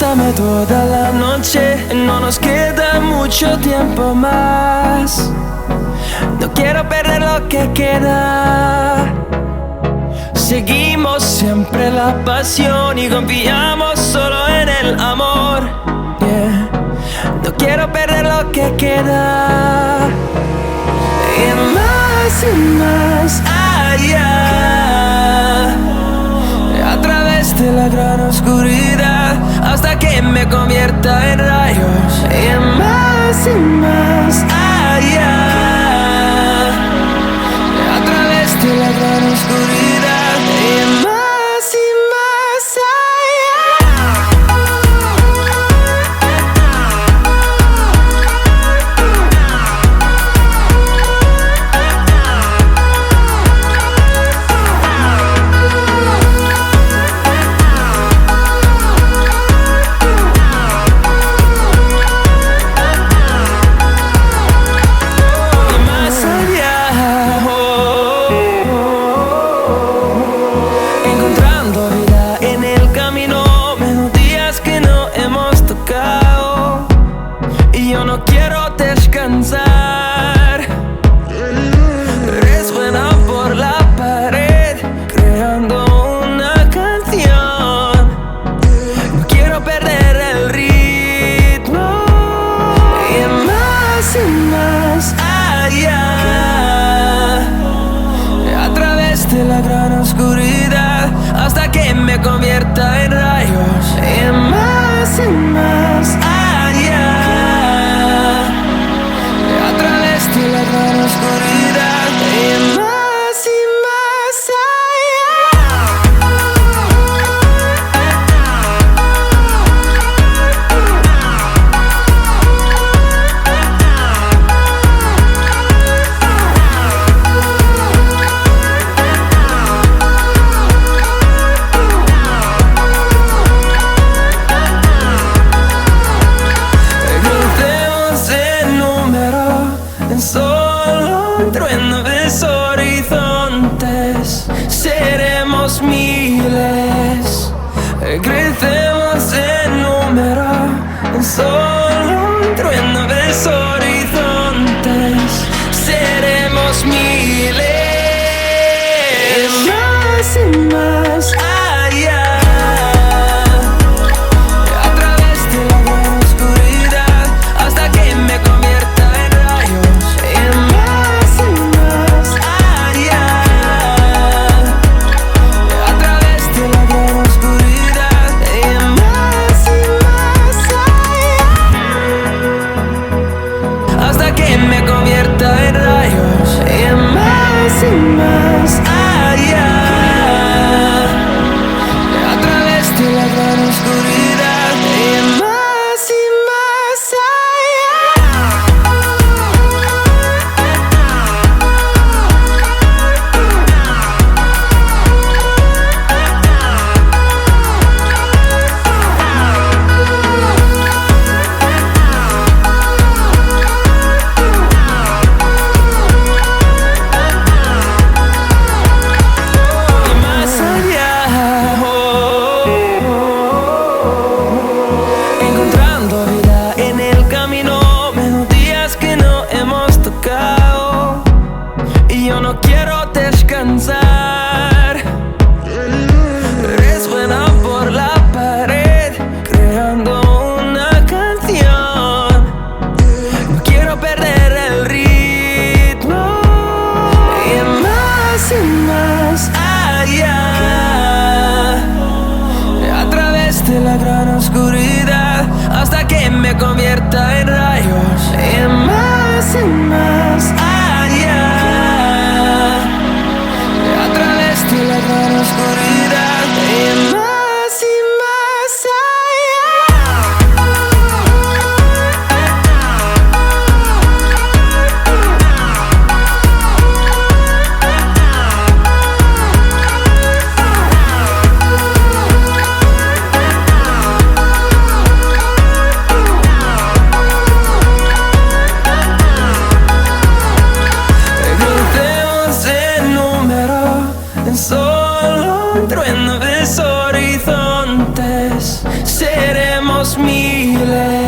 Dame toda la noche, no nos queda mucho tiempo más. No quiero perder lo que queda. Seguimos siempre la pasión y confiamos solo en el amor. Yeah. No quiero perder lo que queda. Y más allá, a través de la gran oscuridad, hasta que me convierta en rayos. Y más allá, a través de la gran oscuridad. Y más descansar. Resuena por la pared, creando una canción. No quiero perder el ritmo. Y más allá, a través de la gran oscuridad, hasta que me convierta en rayos. Y más allá, la gran oscuridad. Y más trueno de horizontes, seremos miles, crecemos en número, solo un trueno de horizontes, seremos miles. Y más allá, a través de la gran oscuridad, hasta que me convierta en rayos. Y me convierta en rayos. Y más allá, a través de la gran oscuridad. Y más allá. Y yo no quiero descansar. Resuena por la pared, creando una canción. No quiero perder el ritmo. Y más allá, a través de la gran oscuridad, hasta que me convierta en rayos. Y más allá, a través de la gran oscuridad. Y más solo un trueno de horizontes. seremos miles.